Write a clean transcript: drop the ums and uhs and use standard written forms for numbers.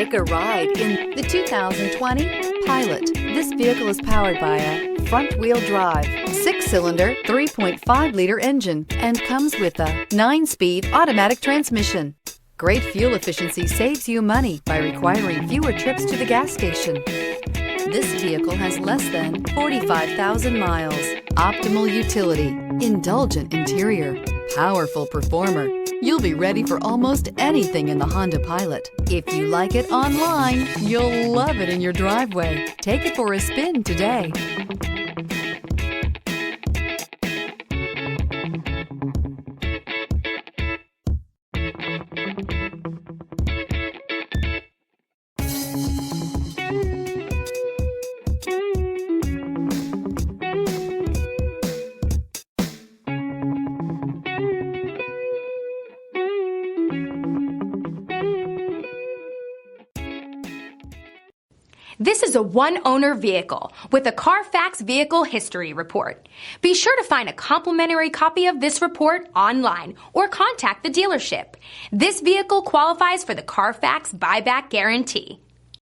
Take a ride in the 2020 Pilot. This vehicle is powered by a front-wheel drive, 6-cylinder, 3.5-liter engine, and comes with a 9-speed automatic transmission. Great fuel efficiency saves you money by requiring fewer trips to the gas station. This vehicle has less than 45,000 miles. Optimal utility, indulgent interior, powerful performer. You'll be ready for almost anything in the Honda Pilot. If you like it online, you'll love it in your driveway. Take it for a spin today. This is a one-owner vehicle with a CARFAX Vehicle History Report. Be sure to find a complimentary copy of this report online or contact the dealership. This vehicle qualifies for the CARFAX Buyback Guarantee.